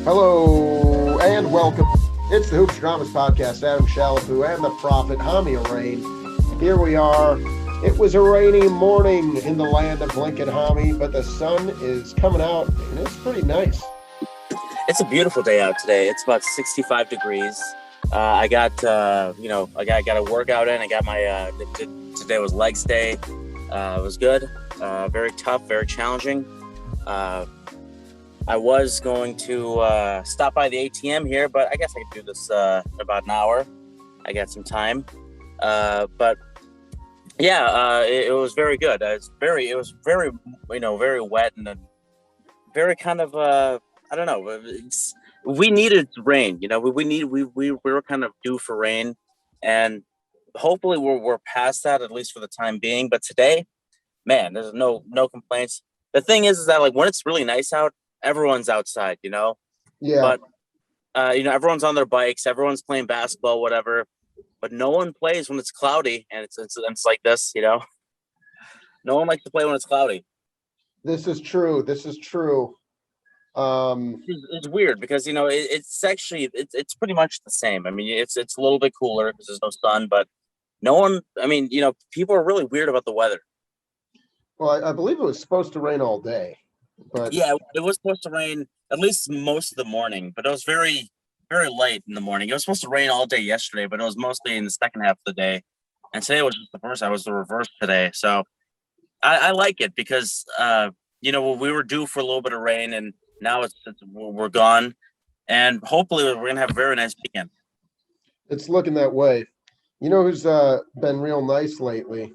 Hello and welcome. It's the Hoops Dramas Podcast. Adam Shalafu and the Prophet Hami Rain. Here we are. It was a rainy morning in the land of Lincoln, Hami, but the sun is coming out and it's pretty nice. It's a beautiful day out today. It's about 65 degrees. I got a workout in. I got my today was legs day. It was good. Very tough, very challenging. I was going to stop by the ATM here, but I guess I could do this in about an hour. I got some time. But yeah, it was very good. It was very very wet and very kind of I don't know. We needed rain. We were kind of due for rain, and hopefully we're past that, at least for the time being. But today, man, there's no complaints. The thing is that like when it's really nice out, everyone's outside, Yeah. but everyone's on their bikes, everyone's playing basketball, whatever, but no one plays when it's cloudy and it's like this. No one likes to play when it's cloudy. This is true. It's weird because it's actually it's pretty much the same. I mean, it's a little bit cooler because there's no sun, but no one. I mean, people are really weird about the weather. Well, I believe it was supposed to rain all day, but Yeah, it was supposed to rain at least most of the morning, but it was very, very late in the morning. It was supposed to rain all day yesterday, but it was mostly in the second half of the day. And today was just the first. I was the reverse today, so I like it because we were due for a little bit of rain, and now we're gone, and hopefully we're gonna have a very nice weekend. it's looking that way. You know who's been real nice lately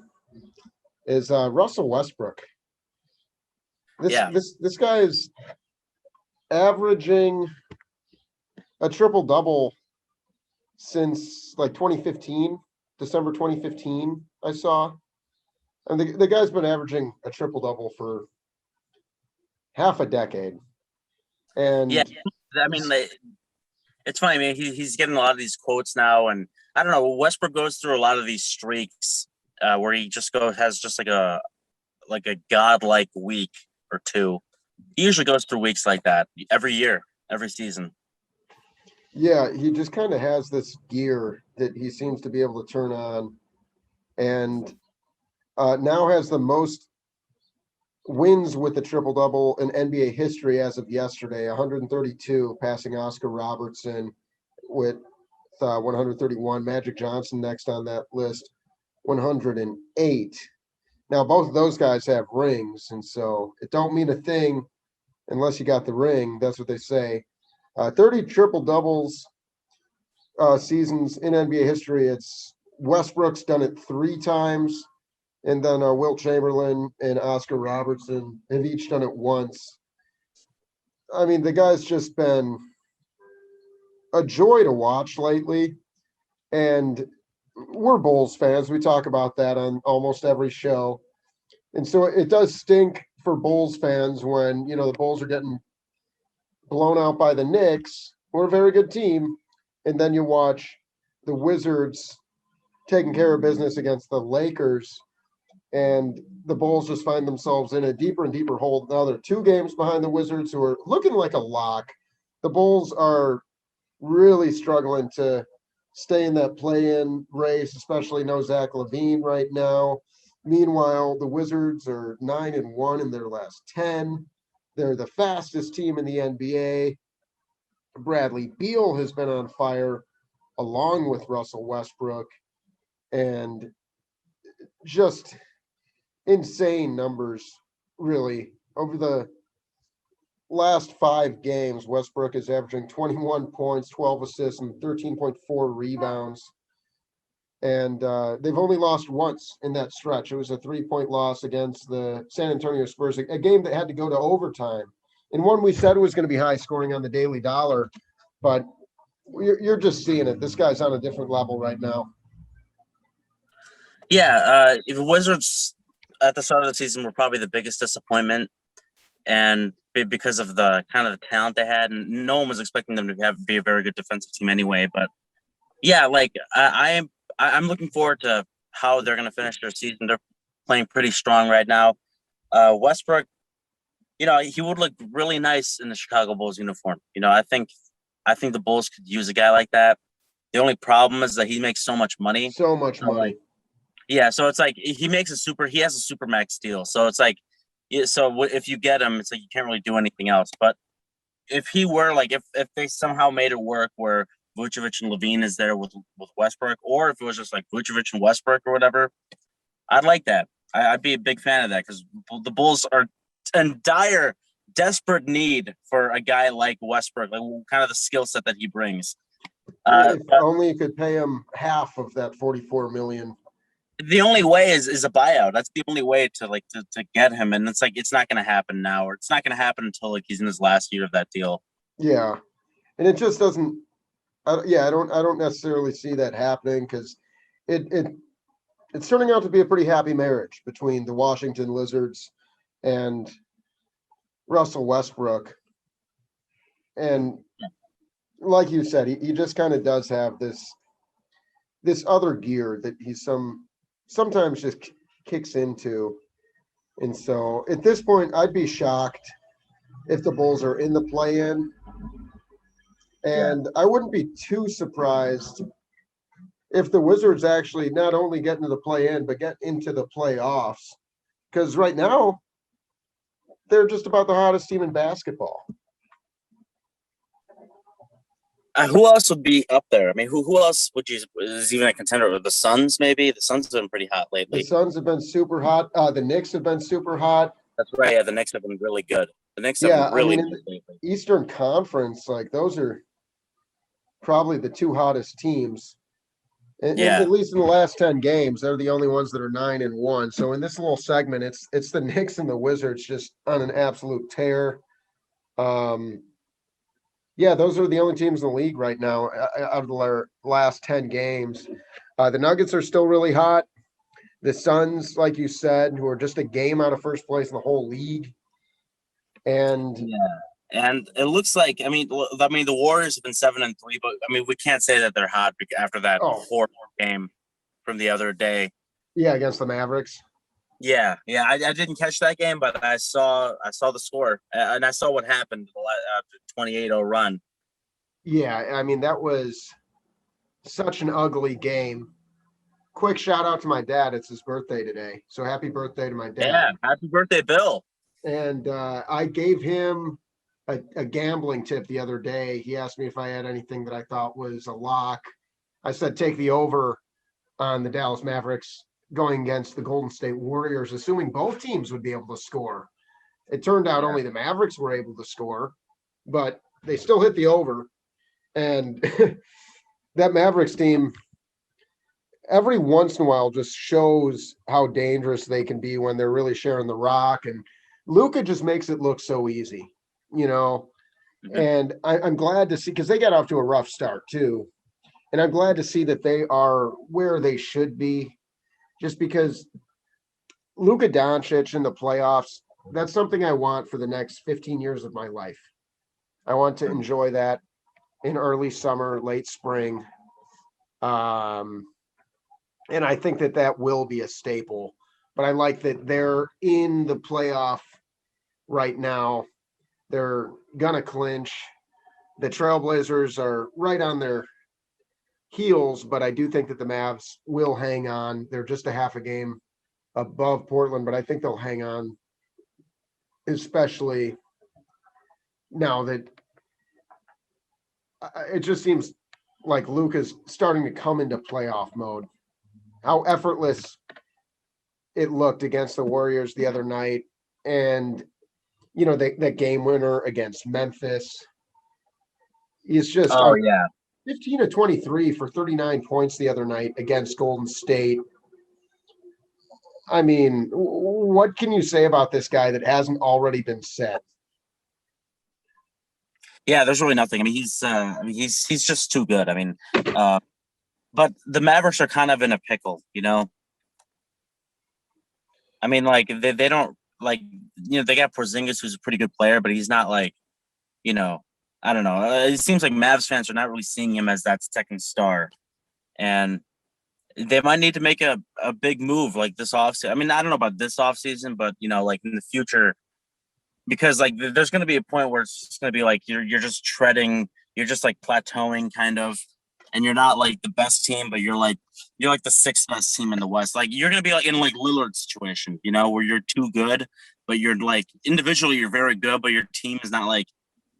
is Russell Westbrook. Yeah, This guy is averaging a triple double since like 2015, December 2015. I saw, and the guy's been averaging a triple double for half a decade. yeah. And I mean, it's funny. I mean, he's getting a lot of these quotes now, and I don't know. Westbrook goes through a lot of these streaks where he just has just like a godlike week or two. He usually goes through weeks like that every year, every season. yeah, he just kind of has this gear that he seems to be able to turn on, and now has the most wins with the triple double in NBA history as of yesterday, 132, passing Oscar Robertson with 131. Magic Johnson next on that list, 108. Now both of those guys have rings, and so it don't mean a thing unless you got the ring. That's what they say. 30 triple doubles seasons in NBA history. It's Westbrook's done it 3 times. And then Wilt Chamberlain and Oscar Robertson have each done it once. I mean, the guy's just been a joy to watch lately. And we're Bulls fans. We talk about that on almost every show. And so it does stink for Bulls fans when, the Bulls are getting blown out by the Knicks. We're a very good team. And then you watch the Wizards taking care of business against the Lakers. And the Bulls just find themselves in a deeper and deeper hole. Now they're 2 games behind the Wizards, who are looking like a lock. The Bulls are really struggling to stay in that play-in race, especially no Zach LaVine right now. Meanwhile, the Wizards are 9-1 in their last 10. They're the fastest team in the NBA. Bradley Beal has been on fire along with Russell Westbrook, and just insane numbers, really. Over the last 5 games, Westbrook is averaging 21 points, 12 assists, and 13.4 rebounds. And they've only lost once in that stretch. It was a 3-point loss against the San Antonio Spurs, a game that had to go to overtime. And one we said was going to be high scoring on the Daily Dollar, but you're just seeing it. This guy's on a different level right now. Yeah, if the Wizards at the start of the season were probably the biggest disappointment, and because of the kind of the talent they had, and no one was expecting them to be a very good defensive team anyway. But yeah, like I'm looking forward to how they're going to finish their season. They're playing pretty strong right now. Westbrook, he would look really nice in the Chicago Bulls uniform. I think the Bulls could use a guy like that. The only problem is that he makes so much money. So much money. Yeah, so it's like he has a super max deal. So it's like, so if you get him, it's like you can't really do anything else. But if he were like, if they somehow made it work where Vucevic and Levine is there with Westbrook, or if it was just like Vucevic and Westbrook or whatever, I'd like that. I'd be a big fan of that because the Bulls are in desperate need for a guy like Westbrook, like kind of the skill set that he brings. If only you could pay him half of that 44 million. The only way is a buyout. That's the only way to get him, and it's like it's not going to happen now, or it's not going to happen until like he's in his last year of that deal. Yeah, and it just doesn't. I don't necessarily see that happening because it's turning out to be a pretty happy marriage between the Washington Lizards and Russell Westbrook. And like you said, he just kind of does have this other gear that he's sometimes just kicks into. And so at this point, I'd be shocked if the Bulls are in the play-in. And I wouldn't be too surprised if the Wizards actually not only get into the play-in, but get into the playoffs. Because right now, they're just about the hottest team in basketball. Who else would be up there? I mean, who else is even a contender? The Suns, maybe? The Suns have been pretty hot lately. The Suns have been super hot. The Knicks have been super hot. That's right. Yeah, the Knicks have been really good. The Knicks have been really good lately. Eastern Conference, like those are probably the two hottest teams. At least in the last 10 games, they're the only ones that are 9-1. So in this little segment, it's the Knicks and the Wizards just on an absolute tear. Those are the only teams in the league right now out of the last 10 games. The Nuggets are still really hot. The Suns, like you said, who are just a game out of first place in the whole league. And it looks like the Warriors have been 7-3, but I mean we can't say that they're hot after that horrible game from the other day. Yeah, against the Mavericks. Yeah, I didn't catch that game, but I saw the score and I saw what happened after 28-0 run. Yeah, I mean that was such an ugly game. Quick shout out to my dad. It's his birthday today. So happy birthday to my dad. Yeah, happy birthday, Bill. And I gave him a gambling tip the other day. He asked me if I had anything that I thought was a lock. I said, take the over on the Dallas Mavericks going against the Golden State Warriors, assuming both teams would be able to score. It turned out only the Mavericks were able to score, but they still hit the over. And that Mavericks team, every once in a while, just shows how dangerous they can be when they're really sharing the rock. And Luka just makes it look so easy, And I'm glad to see, because they got off to a rough start too. And I'm glad to see that they are where they should be, just because Luka Doncic in the playoffs, that's something I want for the next 15 years of my life. I want to enjoy that in early summer, late spring. And I think that will be a staple. But I like that they're in the playoff right now. They're gonna clinch. The Trailblazers are right on their heels, but I do think that the Mavs will hang on. They're just a half a game above Portland, but I think they'll hang on, especially now that it just seems like Luka's starting to come into playoff mode. How effortless it looked against the Warriors the other night. And, that game winner against Memphis. He's just 15 to 23 for 39 points the other night against Golden State. I mean, what can you say about this guy that hasn't already been said? Yeah, there's really nothing. I mean, he's just too good. I mean, but the Mavericks are kind of in a pickle, I mean, like they don't they got Porzingis, who's a pretty good player, but he's not like, I don't know. It seems like Mavs fans are not really seeing him as that second star, and they might need to make a big move like this offseason. I mean, I don't know about this offseason, but like in the future, because like there's going to be a point where it's just going to be like you're just treading, you're just like plateauing kind of, and you're not like the best team, but you're like the sixth best team in the West. Like you're going to be like in like Lillard's situation, where you're too good, but you're like individually you're very good, but your team is not like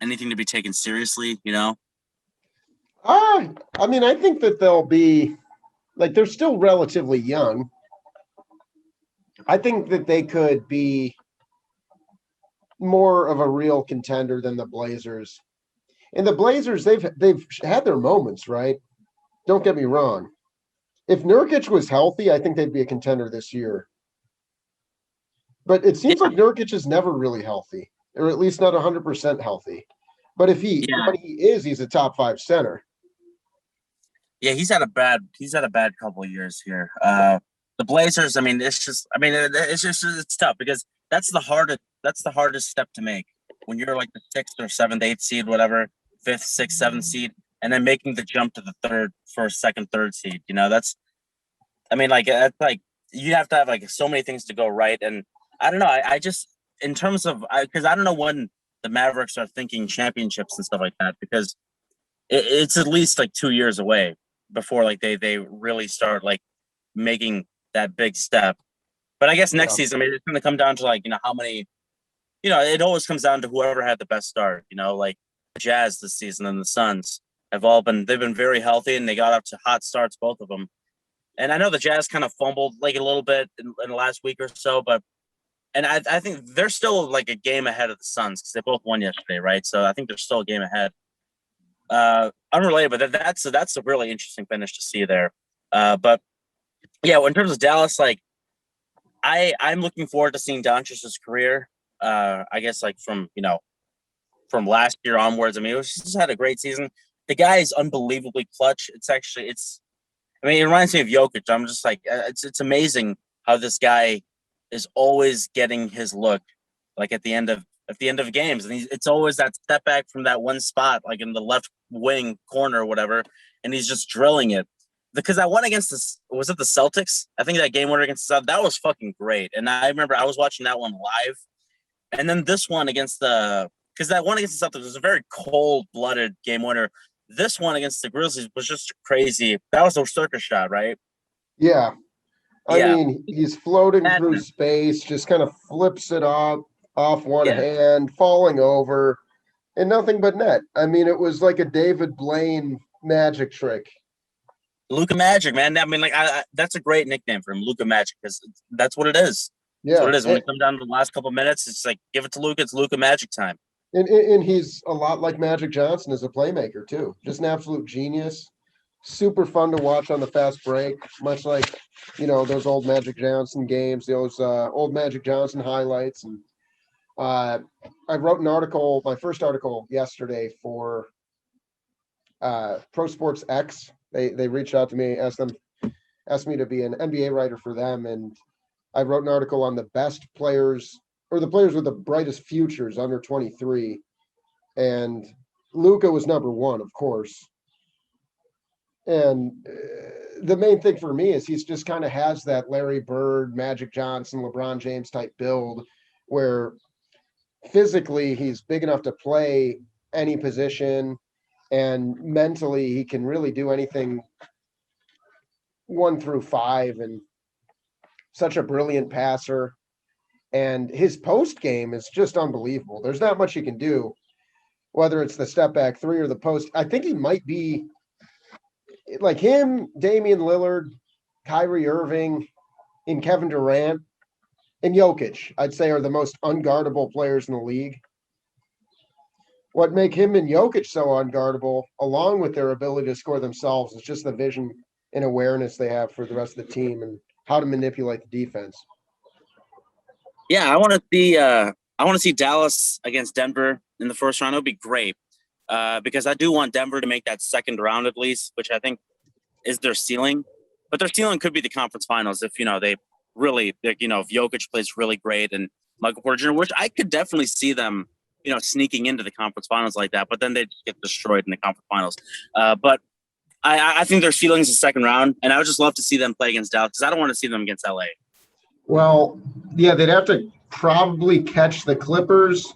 anything to be taken seriously. I mean, I think that they'll be like they're still relatively young. I think that they could be more of a real contender than the Blazers. And the Blazers, they've had their moments, right? Don't get me wrong. If Nurkic was healthy, I think they'd be a contender this year. But it seems like Nurkic is never really healthy, or at least not 100% healthy. But when he is, he's a top 5 center. Yeah, he's had a bad couple of years here. The Blazers, I mean, it's tough because that's the hardest step to make when you're like the 6th or 7th, 8th seed, whatever, 5th, 6th, 7th seed, and then making the jump to the 3rd, 1st, 2nd, 3rd seed. That's like you have to have like so many things to go right, and I don't know. I just in terms of because I don't know when the Mavericks are thinking championships and stuff like that because it's at least like 2 years away before like they really start like making that big step. But I guess next season, I mean, it's going to come down to like how many. It always comes down to whoever had the best start. Like the Jazz this season and the Suns they've been very healthy and they got up to hot starts, both of them. And I know the Jazz kind of fumbled like a little bit in the last week or so, and I think they're still like a game ahead of the Suns because they both won yesterday, right? So I think they're still a game ahead. Unrelated, but that's a really interesting finish to see there. But yeah, in terms of Dallas, like I'm looking forward to seeing Doncic's career. I guess like from last year onwards. I mean, he's had a great season. The guy is unbelievably clutch. I mean, it reminds me of Jokic. I'm just like, it's amazing how this guy is always getting his look, like at the end of games, and it's always that step back from that one spot, like in the left wing corner or whatever, and he's just drilling it. Because that one against was it the Celtics? I think that game winner against the Celtics, that was fucking great. And I remember I was watching that one live, and then this one against because that one against the Celtics was a very cold-blooded game winner. This one against the Grizzlies was just crazy. That was a circus shot, right? Yeah. I mean, he's floating through space, just kind of flips it off one hand, falling over, and nothing but net. I mean, it was like a David Blaine magic trick. Luka Magic, man. I mean, like, that's a great nickname for him, Luka Magic, because that's what it is. Yeah. That's what it is. When it comes down to the last couple of minutes, it's like, give it to Luka. It's Luka Magic time. And he's a lot like Magic Johnson as a playmaker, too. Just an absolute genius. Super fun to watch on the fast break, much like, those old Magic Johnson games, those old Magic Johnson highlights. And I wrote an article, my first article yesterday for Pro Sports X. They reached out to me, asked me to be an NBA writer for them. And I wrote an article on the best players or the players with the brightest futures under 23. And Luka was number 1, of course. And the main thing for me is he's just kind of has that Larry Bird, Magic Johnson, LeBron James type build where physically he's big enough to play any position, and mentally he can really do anything 1 through 5, and such a brilliant passer. And his post game is just unbelievable. There's not much he can do, whether it's the step back 3 or the post. I think he might be like him, Damian Lillard, Kyrie Irving, and Kevin Durant, and Jokic, I'd say, are the most unguardable players in the league. What make him and Jokic so unguardable, along with their ability to score themselves, is just the vision and awareness they have for the rest of the team and how to manipulate the defense. Yeah, I want to see Dallas against Denver in the first round. It would be great because I do want Denver to make that second round at least, which I think is their ceiling. But their ceiling could be the conference finals if they really, if Jokic plays really great and Michael Porter Jr., which I could definitely see them, sneaking into the conference finals like that. But then they get destroyed in the conference finals. But I think their ceiling is the second round, and I would just love to see them play against Dallas because I don't want to see them against LA. Well, yeah, they'd have to probably catch the Clippers,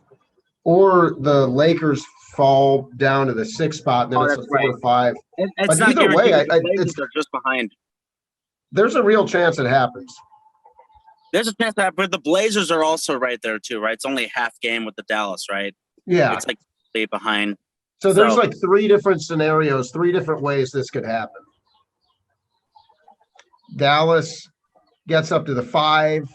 or the Lakers fall down to the 6th spot, and then Oh, it's that's a 4 right. or 5. It's But not either way, guaranteed because the it's Blazers are just behind. there's a real chance it happens. There's a chance that, but the Blazers are also right there too, right? It's only a half game with the Dallas, right? Yeah. It's like way behind. So there's like 3 different scenarios, 3 different ways this could happen. Dallas gets up to the 5,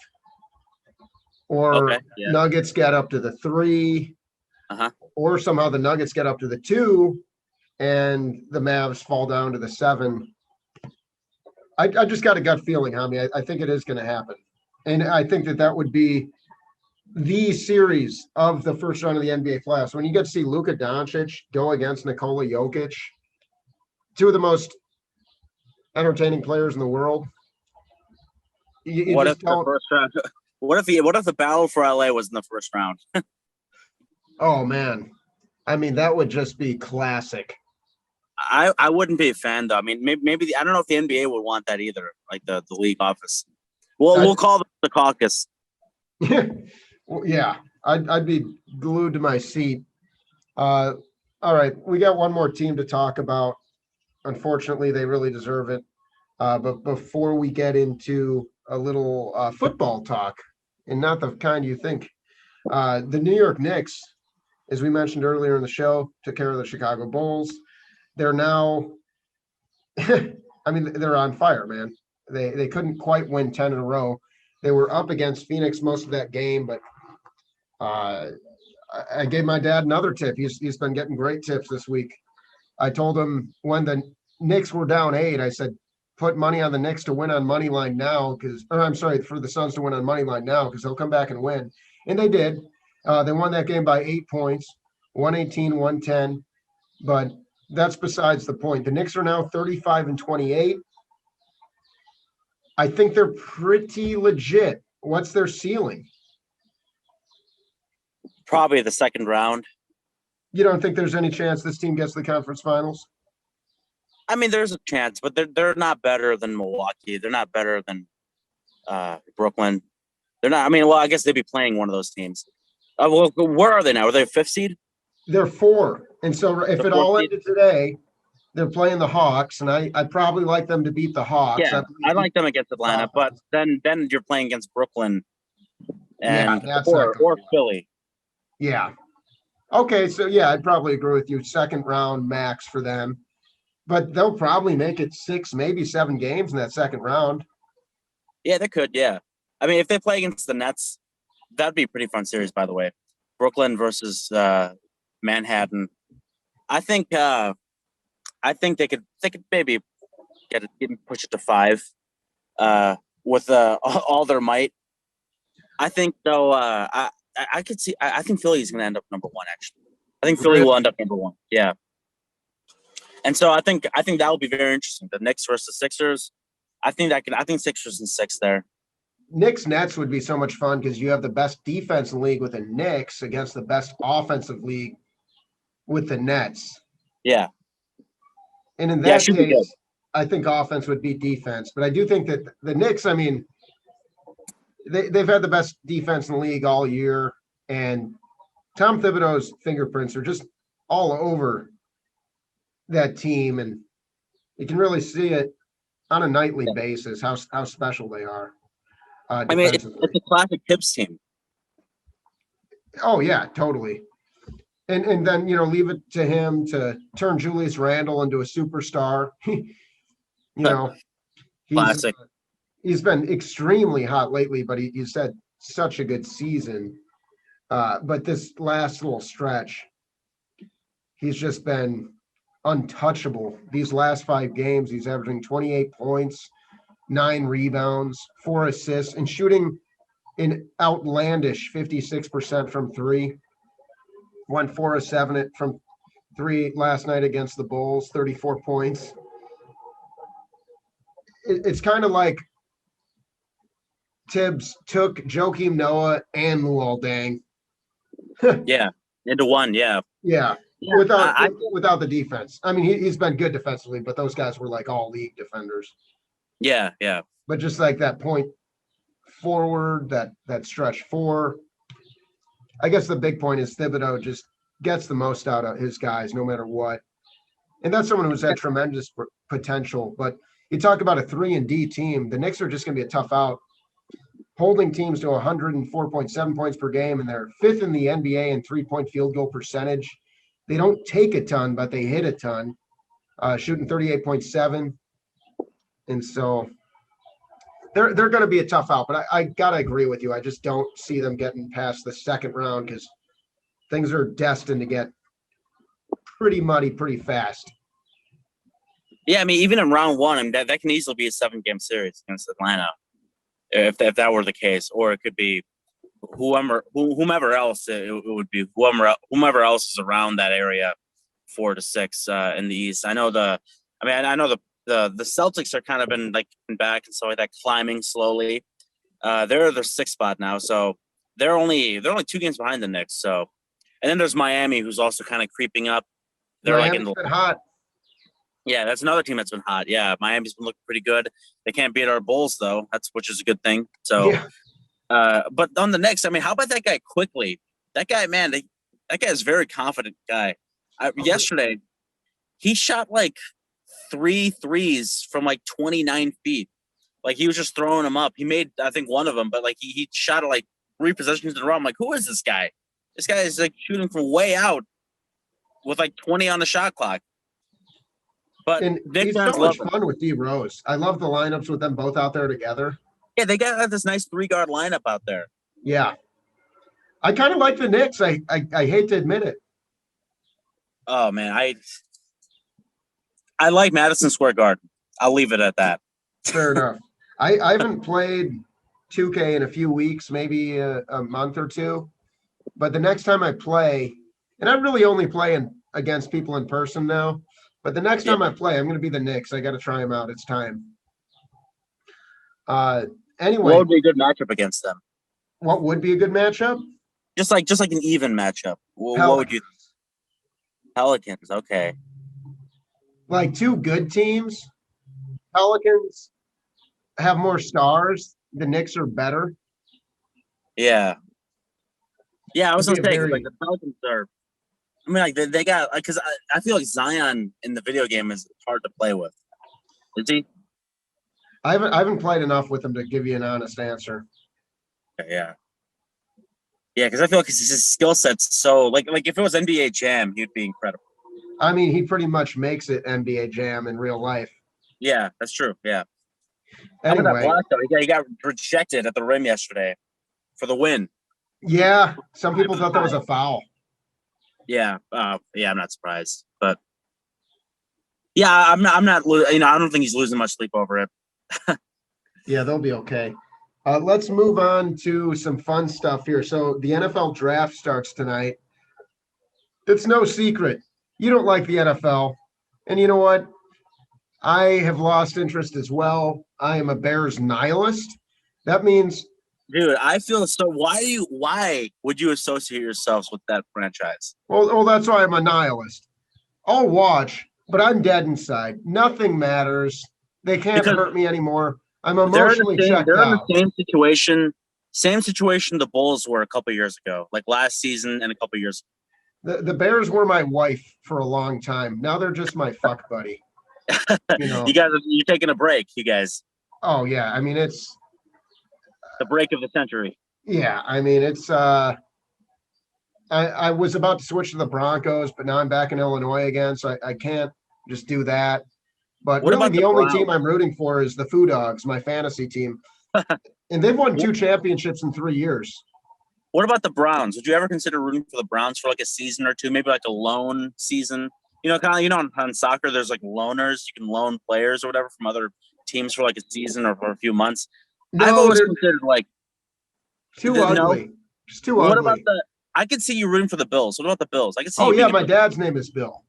or Nuggets get up to the 3, or somehow the Nuggets get up to the 2, and the Mavs fall down to the 7. I just got a gut feeling, Hami. I think it is going to happen. And I think that would be the series of the first round of the NBA playoffs. When you get to see Luka Doncic go against Nikola Jokic, 2 of the most entertaining players in the world. What if the first round? What if the battle for LA was in the first round? Oh man, I mean that would just be classic. I wouldn't be a fan though. I mean, maybe I don't know if the NBA would want that either, like the league office. Well, we'll call the caucus. Yeah, I'd be glued to my seat. All right, we got one more team to talk about. Unfortunately, they really deserve it. But before we get into a little football talk, and not the kind you think, the New York Knicks, as we mentioned earlier in the show, took care of the Chicago Bulls. They're now, I mean, they're on fire, man. They couldn't quite win 10 in a row. They were up against Phoenix most of that game, but I gave my dad another tip. He's been getting great tips this week. I told him when the Knicks were down 8, I said, put money on the Knicks to win on money line now, for the Suns to win on money line now, because they'll come back and win. And they did. They won that game by 8 points, 118-110. But that's besides the point. The Knicks are now 35-28. I think they're pretty legit. What's their ceiling? Probably the second round. You don't think there's any chance this team gets to the conference finals? I mean, there's a chance, but they're not better than Milwaukee. They're not better than Brooklyn. They're not. I mean, well, I guess they'd be playing one of those teams. Well, where are they now? Are they 5th seed? They're 4. And so if it all ended today, they're playing the Hawks, and I'd probably like them to beat the Hawks. Yeah, I like them against Atlanta, but then you're playing against Brooklyn or Philly. Yeah. Okay, so yeah, I'd probably agree with you. Second round max for them. But they'll probably make it 6, maybe 7 games in that second round. Yeah, they could, yeah. I mean, if they play against the Nets, that'd be a pretty fun series, by the way. Brooklyn versus Manhattan. I think they could maybe push it to 5 with all their might. I think though I could see I think Philly's gonna end up number 1 actually. I think Philly will end up number 1. Yeah. And so I think that will be very interesting. The Knicks versus Sixers. I think Sixers and 6 there. Knicks Nets would be so much fun because you have the best defense in the league with the Knicks against the best offensive league with the Nets. Yeah. And in that case, I think offense would beat defense. But I do think that the Knicks, I mean, they've had the best defense in the league all year. And Tom Thibodeau's fingerprints are just all over that team. And you can really see it on a nightly basis, how special they are. I mean, it's a classic Tibbs team. Oh, yeah, totally. And then, leave it to him to turn Julius Randle into a superstar. He's been extremely hot lately, but he's had such a good season. But this last little stretch, he's just been untouchable. These last 5 games, he's averaging 28 points, 9 rebounds, 4 assists, and shooting an outlandish 56% from 3. Went 4 of 7 from 3 last night against the Bulls, 34 points. It's kind of like Tibbs took Joakim Noah and Luol Deng. Yeah, into one, yeah. Yeah, without the defense. I mean, he's been good defensively, but those guys were like all league defenders. Yeah, yeah. But just like that point forward, that stretch four. I guess the big point is Thibodeau just gets the most out of his guys no matter what. And that's someone who's had tremendous potential. But you talk about a 3-and-D team, the Knicks are just going to be a tough out, holding teams to 104.7 points per game, and they're fifth in the NBA in three-point field goal percentage. They don't take a ton, but they hit a ton, shooting 38.7. And so they're going to be a tough out. But I got to agree with you. I just don't see them getting past the second round because things are destined to get pretty muddy pretty fast. Yeah, I mean, even in round one, I mean, that can easily be a 7-game series against Atlanta, if that were the case, or it could be whomever else it would be, whomever else is around that area, 4 to 6 in the East. I know the Celtics are kind of been back and stuff like that, climbing slowly. They're their 6th spot now, so they're only 2 games behind the Knicks. So, and then there's Miami, who's also kind of creeping up. They're Miami's been hot. Yeah, that's another team that's been hot. Yeah, Miami's been looking pretty good. They can't beat our Bulls though, which is a good thing. So, yeah. But on the Knicks, I mean, how about that guy Quickly? That guy, man, that guy is a very confident guy. Yesterday, he shot 3 threes from 29 feet. He was just throwing them up. He made, I think, one of them, but he shot it 3 possessions in a row. I'm like, who is this guy? This guy is shooting from way out with 20 on the shot clock. But he's so much fun with D Rose. I love the lineups with them both out there together. Yeah, they got this nice 3-guard lineup out there. Yeah. I kind of like the Knicks. I hate to admit it. Oh man, I like Madison Square Garden. I'll leave it at that. Fair enough. I haven't played 2K in a few weeks, maybe a month or two. But the next time I play, and I'm really only playing against people in person now, but the next time I play, I'm going to be the Knicks. I got to try them out. It's time. Anyway, what would be a good matchup against them? What would be a good matchup? Just like an even matchup. What would you? Pelicans. Okay. 2 good teams. Pelicans have more stars. The Knicks are better. Yeah. Yeah, I was gonna say the Pelicans are. I mean, they got because I feel like Zion in the video game is hard to play with. Is he? I haven't played enough with him to give you an honest answer. Yeah. Yeah, because I feel like his skill set's so like if it was NBA Jam, he'd be incredible. I mean, he pretty much makes it NBA Jam in real life. Yeah, that's true. Yeah. Anyway, how about that block, though? He got rejected at the rim yesterday for the win. Yeah, some people thought that was a foul. Yeah, yeah, I'm not surprised, but yeah, I'm not. I don't think he's losing much sleep over it. Yeah, they'll be okay. Let's move on to some fun stuff here. So the NFL draft starts tonight. It's no secret you don't like the NFL, and you know what? I have lost interest as well. I am a Bears nihilist. That means, dude, I feel so. Why would you associate yourselves with that franchise? Well, that's why I'm a nihilist. I'll watch, but I'm dead inside. Nothing matters. They can't hurt me anymore. I'm emotionally checked out. They're in the same situation the Bulls were a couple years ago, last season and a couple years ago. The Bears were my wife for a long time. Now they're just my fuck buddy. You're taking a break, you guys. Oh yeah, I mean it's the break of the century. Yeah, I mean it's I was about to switch to the Broncos, but now I'm back in Illinois again, so I can't just do that. But what really the only team I'm rooting for is the Foo Dogs, my fantasy team. And they've won 2 championships in 3 years. What about the Browns? Would you ever consider rooting for the Browns for a season or two, maybe a loan season? On soccer, there's loaners. You can loan players or whatever from other teams for a season or for a few months. No, I've always considered too ugly. Just too ugly. What about I could see you rooting for the Bills. What about the Bills? I could see. Oh yeah, my dad's name is Bill.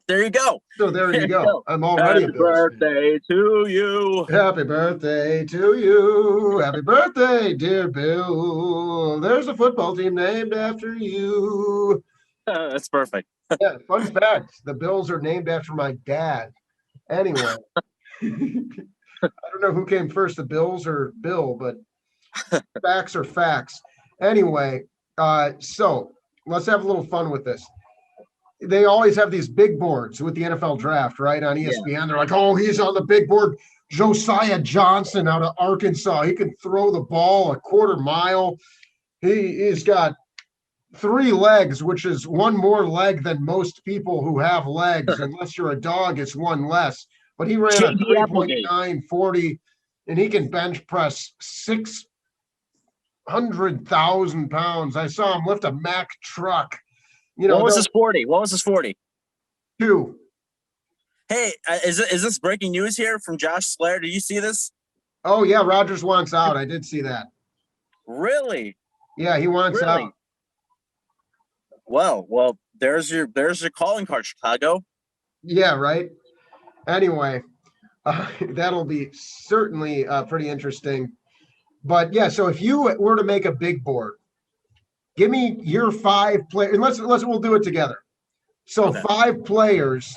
There you go. So there you go. I'm already a Bills fan. Happy birthday to you. Happy birthday to you. Happy birthday, dear Bill. There's a football team named after you. That's perfect. Yeah, fun fact. The Bills are named after my dad. Anyway. I don't know who came first, the Bills or Bill, but facts are facts. Anyway, so let's have a little fun with this. They always have these big boards with the NFL draft, right? On Yeah. ESPN. They're like, oh, he's on the big board. Josiah Johnson out of Arkansas. He can throw the ball a quarter mile. He's got 3 legs, which is one more leg than most people who have legs. Unless you're a dog, it's one less. But he ran a JD Applegate. 3.940, and he can bench press 600,000 pounds. I saw him lift a Mack truck. You know, What was his 40? What was his 40? 2. Hey, is this breaking news here from Josh Slayer? Did you see this? Oh yeah, Rodgers wants out. I did see that. Really? Yeah, he wants Really? out. Well, there's your calling card, Chicago. Yeah, right. Anyway, that'll be certainly pretty interesting. But yeah, so if you were to make a big board, give me your 5 players. And we'll do it together. So Okay. 5 players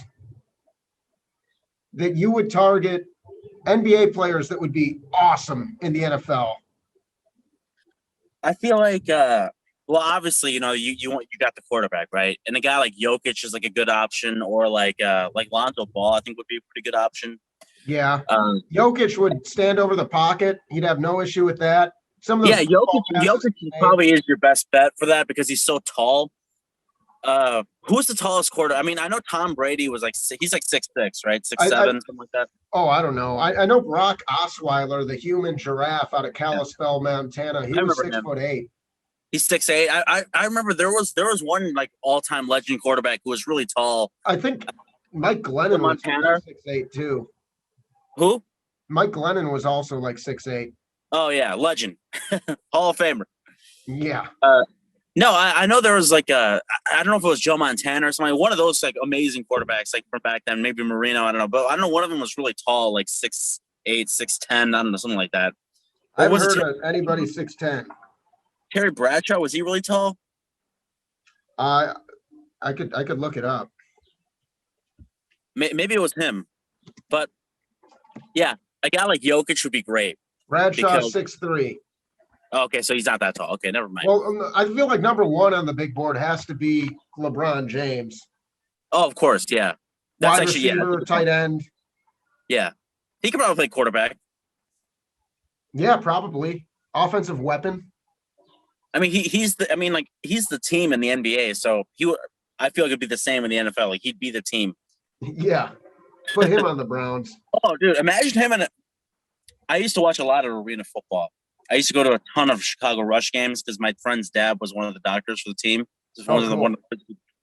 that you would target, NBA players that would be awesome in the NFL. I feel like well, obviously, you got the quarterback, right? And a guy like Jokic is like a good option, or like Lonzo Ball, I think would be a pretty good option. Yeah. Jokic would stand over the pocket. He'd have no issue with that. Some of those Jokic probably is your best bet for that because he's so tall. Who's the tallest quarter? I mean, I know Tom Brady was he's like 6'6", right? 6'7", something like that. Oh, I don't know. I know Brock Osweiler, the human giraffe out of Kalispell, Montana. He was 6'8". He's 6'8". I remember there was one like all-time legend quarterback who was really tall. I think Mike Glennon was 6'8" too. Who? Mike Glennon was also like 6'8". Oh yeah, legend, Hall of Famer. Yeah. No, I know there was like I don't know if it was Joe Montana or something. One of those like amazing quarterbacks like from back then, maybe Marino, I don't know. But I don't know, one of them was really tall, like 6'8", 6'10", I don't know, something like that. I haven't heard of anybody 6'10". Terry Bradshaw, was he really tall? I could look it up. Maybe it was him. But yeah, a guy like Jokic would be great. Bradshaw 6'3". Okay, so he's not that tall. Okay, never mind. Well, I feel like number 1 on the big board has to be LeBron James. Oh, of course, yeah. That's wide receiver, tight end. Yeah, he could probably play quarterback. Yeah, probably offensive weapon. I mean, he's the team in the NBA, so I feel like it'd be the same in the NFL. Like he'd be the team. Yeah, put him on the Browns. Oh, dude, imagine him I used to watch a lot of arena football. I used to go to a ton of Chicago Rush games because my friend's dad was one of the doctors for the team. One of the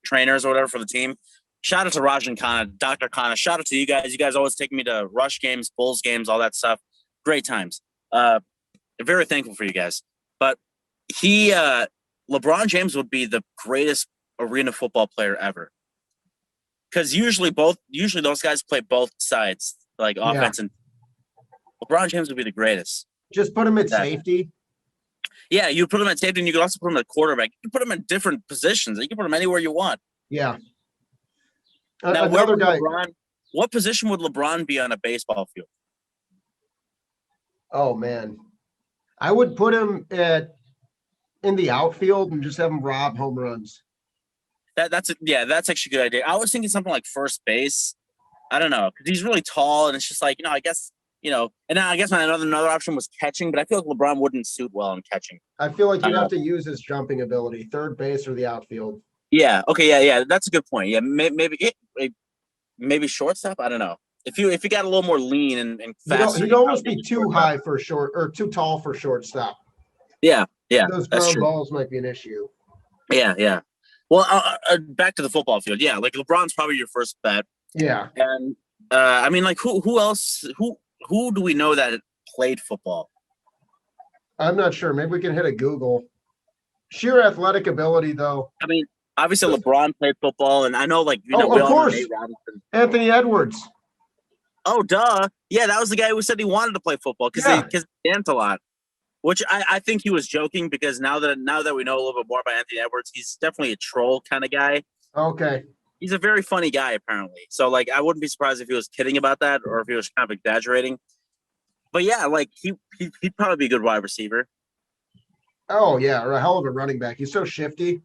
trainers or whatever for the team. Shout out to Raj and Khanna, Dr. Khanna. Shout out to you guys. You guys always take me to Rush games, Bulls games, all that stuff. Great times. Very thankful for you guys. But LeBron James would be the greatest arena football player ever. Because usually those guys play both sides, like offense and LeBron James would be the greatest. Just put him at safety. Yeah, you put him at safety, and you can also put him at quarterback. You can put him in different positions. You can put him anywhere you want. Yeah. Now, another guy. What position would LeBron be on a baseball field? Oh man, I would put him in the outfield and just have him rob home runs. That's actually a good idea. I was thinking something like first base. I don't know, because he's really tall, and it's just like, I guess. And I guess another option was catching, but I feel like LeBron wouldn't suit well in catching. I feel like you'd have to use his jumping ability, third base or the outfield. Yeah. Okay. Yeah. That's a good point. Yeah. Maybe shortstop. I don't know. If you got a little more lean and faster, he'd almost be too high for short or too tall for shortstop. Yeah. Those ground balls might be an issue. Yeah. Well, back to the football field. Yeah, like LeBron's probably your first bet. Yeah. And I mean, like who else? Who do we know that played football? I'm not sure. Maybe we can hit a Google. Sheer athletic ability, though. I mean, obviously LeBron played football, and I know, like, of course, Anthony Edwards. Oh, duh. Yeah, that was the guy who said he wanted to play football because he danced a lot. Which I think he was joking because now that we know a little bit more about Anthony Edwards, he's definitely a troll kind of guy. Okay. He's a very funny guy, apparently. So, like, I wouldn't be surprised if he was kidding about that or if he was kind of exaggerating. But yeah, like he'd probably be a good wide receiver. Oh yeah, or a hell of a running back. He's so shifty.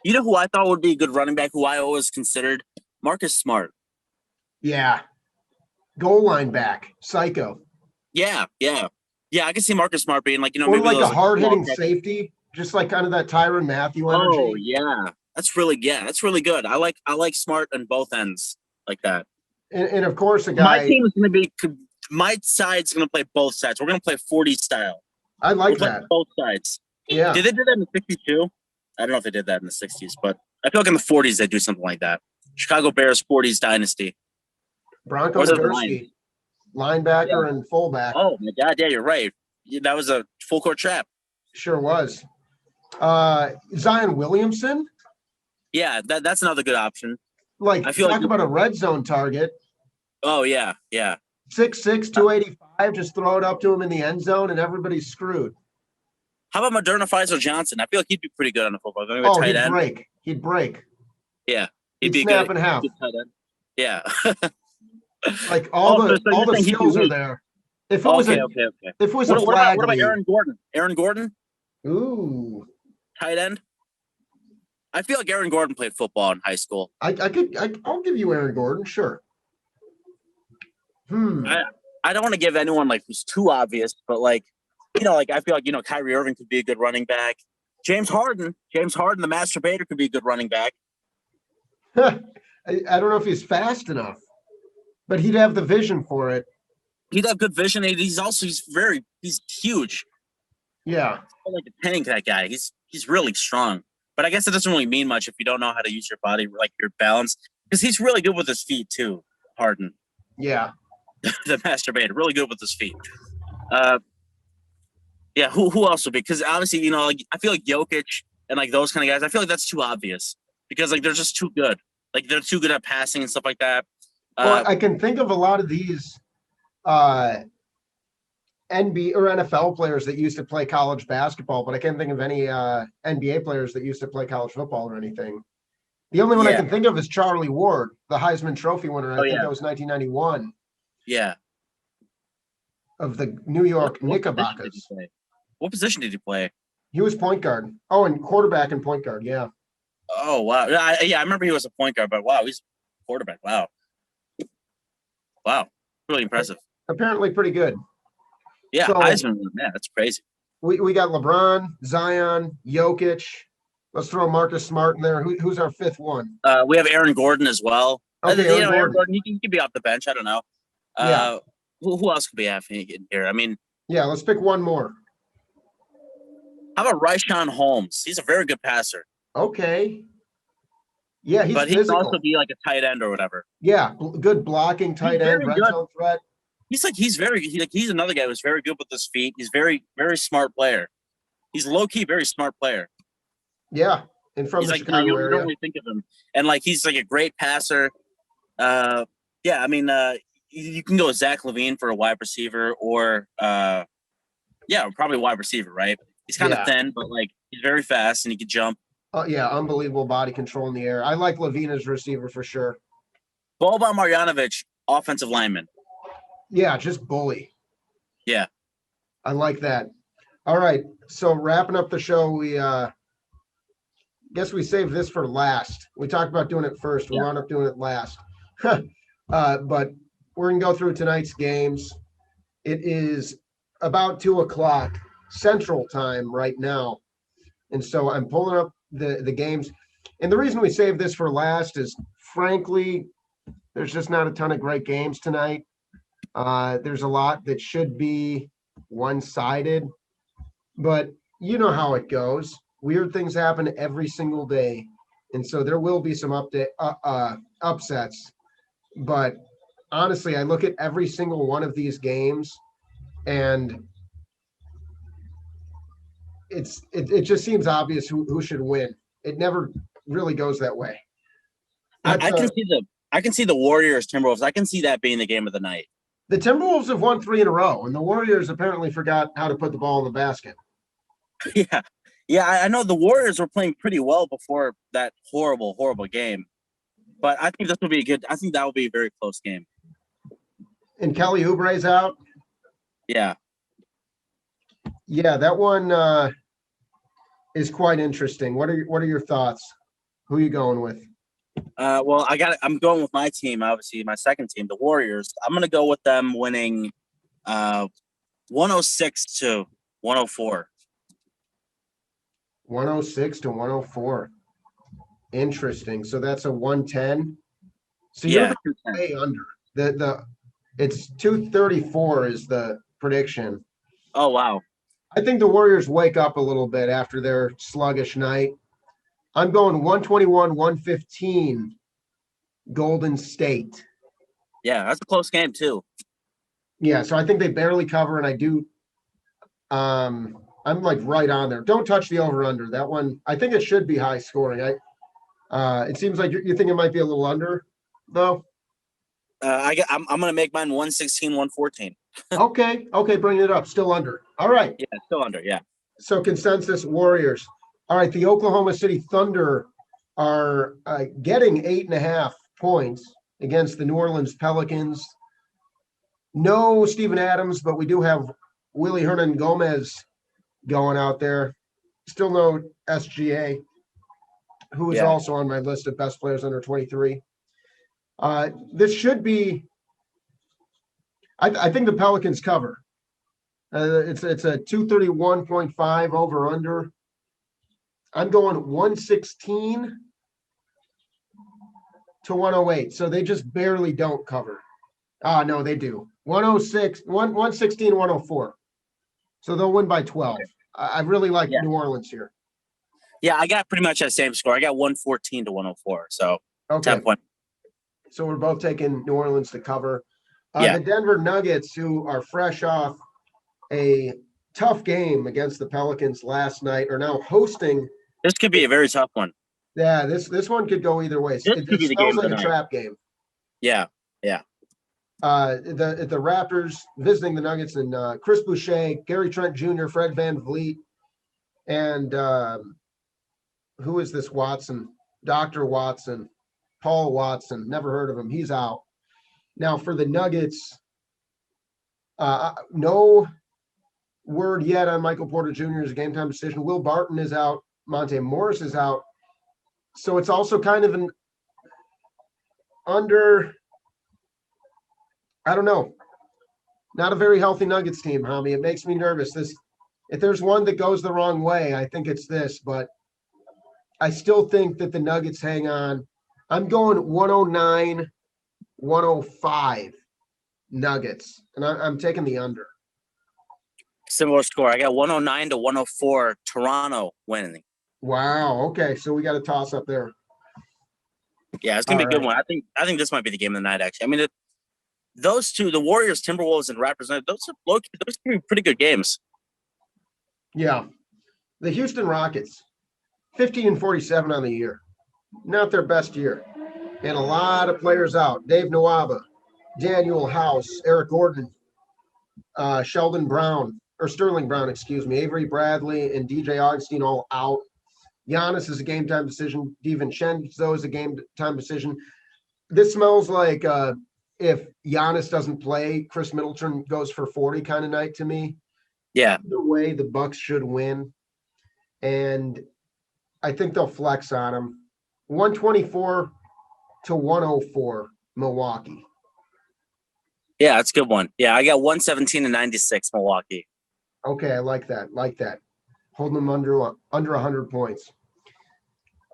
You know who I thought would be a good running back, who I always considered? Marcus Smart. Yeah. Goal line back. Psycho. Yeah. I can see Marcus Smart being like, Or maybe like a those like hard small hitting safety, just like kind of that Tyrann Mathieu Oh energy. yeah. That's really good. I like Smart on both ends like that. And of course, a My guy. team is gonna be my side's gonna play both sides. We're gonna play 40 style. I We'll like play that. both sides. Yeah. Did they do that in the 62? I don't know if they did that in the 60s, but I feel like in the 40s they do something like that. Chicago Bears 40s dynasty. Bronco Or was it the Lions? Nagurski, linebacker and fullback. Oh my God, yeah, you're right. That was a full court trap. Sure was. Zion Williamson. Yeah, that's another good option. Like, I feel talk like about a red zone target. Oh yeah. 6'6", 285. Just throw it up to him in the end zone, and everybody's screwed. How about Moderna Pfizer Johnson? I feel like he'd be pretty good on the football. Maybe Oh, tight he'd end. break. He'd break. Yeah, He'd be snap good. in half. Good tight end. Yeah. Like all so the you're saying he'd be skills are weak. there. If it was Okay. if it was a What flag about league. Aaron Gordon? Aaron Gordon, Ooh, tight end. I feel like Aaron Gordon played football in high school. I'll give you Aaron Gordon, sure. I don't want to give anyone like who's too obvious, but like I feel like Kyrie Irving could be a good running back. James Harden, the masturbator, could be a good running back. I don't know if he's fast enough, but he'd have the vision for it. He'd have good vision. He's huge. Yeah. Like a tank, that guy. He's really strong. But I guess it doesn't really mean much if you don't know how to use your body, like your balance. Because he's really good with his feet too, Harden. Yeah. The masturbator, really good with his feet. Yeah, who else would be? Because obviously, like I feel like Jokic and like those kind of guys, I feel like that's too obvious. Because like they're just too good. Like they're too good at passing and stuff like that. Well, I can think of a lot of these NBA or NFL players that used to play college basketball, but I can't think of any NBA players that used to play college football or anything. The only one I can think of is Charlie Ward, the Heisman Trophy winner. I think that was 1991. Yeah. Of the New York Knickerbockers. What position did he play? He was point guard. Oh, and quarterback and point guard. Yeah. Oh wow. I remember he was a point guard, but wow, he's a quarterback. Wow, really impressive. Apparently, pretty good. Yeah, so, Heisman. Man, that's crazy. We got LeBron, Zion, Jokic. Let's throw Marcus Smart in there. Who's our fifth one? We have Aaron Gordon as well. Okay, Aaron Gordon. He can be off the bench. I don't know. Yeah. Who else could be in here? I mean, yeah. Let's pick one more. How about Ryshawn Holmes? He's a very good passer. Okay. Yeah, but he can also be like a tight end or whatever. Yeah, good blocking tight end, red zone threat. He's another guy who's very good with his feet. He's very, very smart player. He's low key, very smart player. Yeah, and from the Chicago area. You don't really think of him, and like he's like a great passer. Yeah, I mean, you can go with Zach LaVine for a wide receiver, or probably wide receiver, right? He's kind of thin, but like he's very fast and he can jump. Yeah, unbelievable body control in the air. I like LaVine as receiver for sure. Boban Marjanovic, offensive lineman. Yeah, just bully. Yeah. I like that. All right, so wrapping up the show, we guess we saved this for last. We talked about doing it first. We wound up doing it last. But we're going to go through tonight's games. It is about 2:00 Central Time right now. And so I'm pulling up the games. And the reason we saved this for last is, frankly, there's just not a ton of great games tonight. There's a lot that should be one-sided. But you know how it goes. Weird things happen every single day. And so there will be some upsets. But honestly, I look at every single one of these games, and it just seems obvious who should win. It never really goes that way. I can see the Warriors Timberwolves. I can see that being the game of the night. The Timberwolves have won 3 in a row, and the Warriors apparently forgot how to put the ball in the basket. Yeah, I know the Warriors were playing pretty well before that horrible game. But I think I think that will be a very close game. And Kelly Oubre's out. Yeah. Yeah, that one is quite interesting. What are your thoughts? Who are you going with? Well, I'm going with my team, obviously my second team, the Warriors. I'm going to go with them winning 106 to 104. 106 to 104. Interesting. So that's a 110. So you're Yeah, going 210. way under. The it's 234 is the prediction. Oh, wow. I think the Warriors wake up a little bit after their sluggish night. I'm going 121, 115 Golden State. Yeah, that's a close game too. Yeah, so I think they barely cover, and I do I'm like right on there. Don't touch the over under. That one, I think it should be high scoring. It seems like you think it might be a little under though. I'm going to make mine 116, 114. Okay, bring it up. Still under. All right. Yeah, still under. Yeah. So consensus Warriors. All right, the Oklahoma City Thunder are getting 8.5 points against the New Orleans Pelicans. No Steven Adams, but we do have Willie Hernan Gomez going out there. Still no SGA, who is Yeah. also on my list of best players under 23. This should be, I think the Pelicans cover. It's a 231.5 over under. I'm going 116 to 108. So they just barely don't cover. No, they do. 106, 116, 104. So they'll win by 12. I really like New Orleans here. Yeah, I got pretty much that same score. I got 114 to 104. So okay. 10 points. So we're both taking New Orleans to cover. Yeah. The Denver Nuggets, who are fresh off a tough game against the Pelicans last night, are now hosting. This could be a very tough one. Yeah, this one could go either way. This could be the smells game like a trap game. Yeah. The Raptors visiting the Nuggets, and Chris Boucher, Gary Trent Jr., Fred VanVleet, and who is this Watson? Dr. Watson, Paul Watson. Never heard of him. He's out. Now for the Nuggets, no word yet on Michael Porter Jr.'s game time decision. Will Barton is out. Monte Morris is out. So it's also kind of an under, I don't know, not a very healthy Nuggets team, Hami. It makes me nervous. If there's one that goes the wrong way, I think it's this, but I still think that the Nuggets hang on. I'm going 109, 105 Nuggets, and I'm taking the under. Similar score. I got 109 to 104 Toronto winning. Wow. Okay, so we got a toss up there. Yeah, it's gonna be a good one. I think this might be the game of the night. Actually, I mean, those two, the Warriors, Timberwolves, and Raptors, those can be pretty good games. Yeah, the Houston Rockets, 15-47 on the year, not their best year, and a lot of players out. Dave Nwaba, Daniel House, Eric Gordon, Sterling Brown, Avery Bradley, and DJ Augustine all out. Giannis is a game time decision. DiVincenzo is a game time decision. This smells like if Giannis doesn't play, Chris Middleton goes for 40 kind of night to me. Yeah. Either way, the Bucks should win, and I think they'll flex on them. 124 to 104 Milwaukee. Yeah, that's a good one. Yeah, I got 117 to 96 Milwaukee. Okay, I like that. Holding them under 100 points.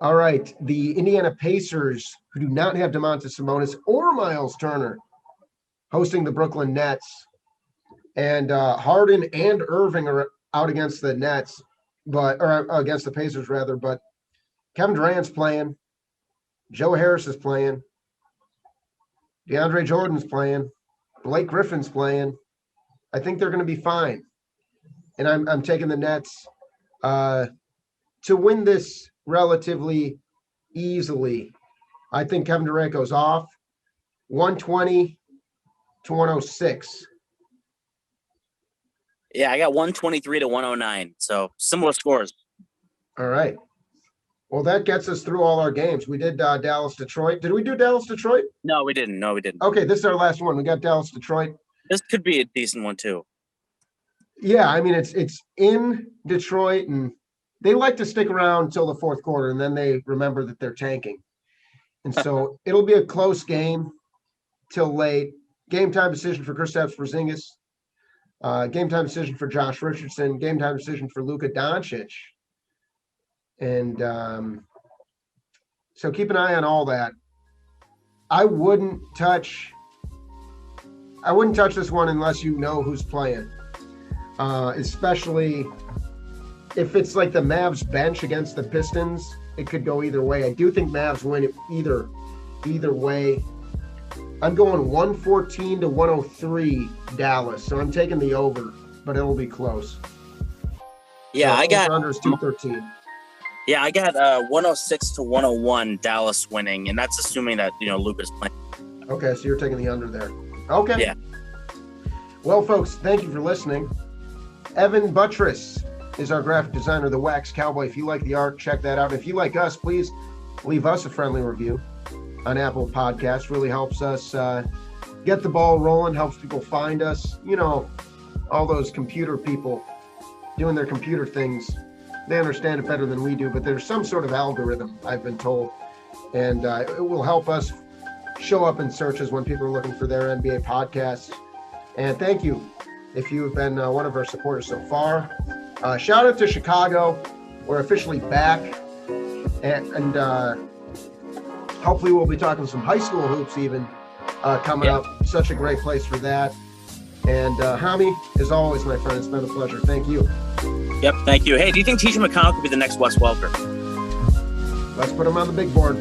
All right, the Indiana Pacers, who do not have Domantas Sabonis or Miles Turner, hosting the Brooklyn Nets. And Harden and Irving are out against the Nets, or against the Pacers rather. But Kevin Durant's playing, Joe Harris is playing, DeAndre Jordan's playing, Blake Griffin's playing. I think they're going to be fine. And I'm taking the Nets to win this relatively easily. I think Kevin Durant goes off 120 to 106. Yeah, I got 123 to 109. So similar scores. All right. Well, that gets us through all our games. We did Dallas, Detroit. Did we do Dallas, Detroit? No, we didn't. Okay, this is our last one. We got Dallas, Detroit. This could be a decent one too. Yeah, I mean it's in Detroit, and they like to stick around until the fourth quarter, and then they remember that they're tanking. And so it'll be a close game till late. Game time decision for Kristaps Porzingis. Game time decision for Josh Richardson. Game time decision for Luka Doncic. And so keep an eye on all that. I wouldn't touch this one unless you know who's playing. Especially if it's like the Mavs bench against the Pistons, it could go either way. I do think Mavs win it either way. I'm going 114 to 103 Dallas, so I'm taking the over, but it'll be close. Yeah, so I got under is 213. Yeah, I got 106 to 101 Dallas winning, and that's assuming that Luka's playing. Okay, so you're taking the under there. Okay. Yeah. Well, folks, thank you for listening. Evan Buttress is our graphic designer, the Wax Cowboy. If you like the art, check that out. If you like us, please leave us a friendly review on Apple Podcasts. Really helps us get the ball rolling, helps people find us. All those computer people doing their computer things, they understand it better than we do, but there's some sort of algorithm, I've been told, and it will help us show up in searches when people are looking for their NBA podcasts. And thank you if you've been one of our supporters so far. Shout out to Chicago. We're officially back, and hopefully we'll be talking some high school hoops even coming up. Such a great place for that. And Hami, as always, my friend, it's been a pleasure. Thank you. Yep, thank you. Hey, do you think TJ McConnell could be the next Wes Welker? Let's put him on the big board.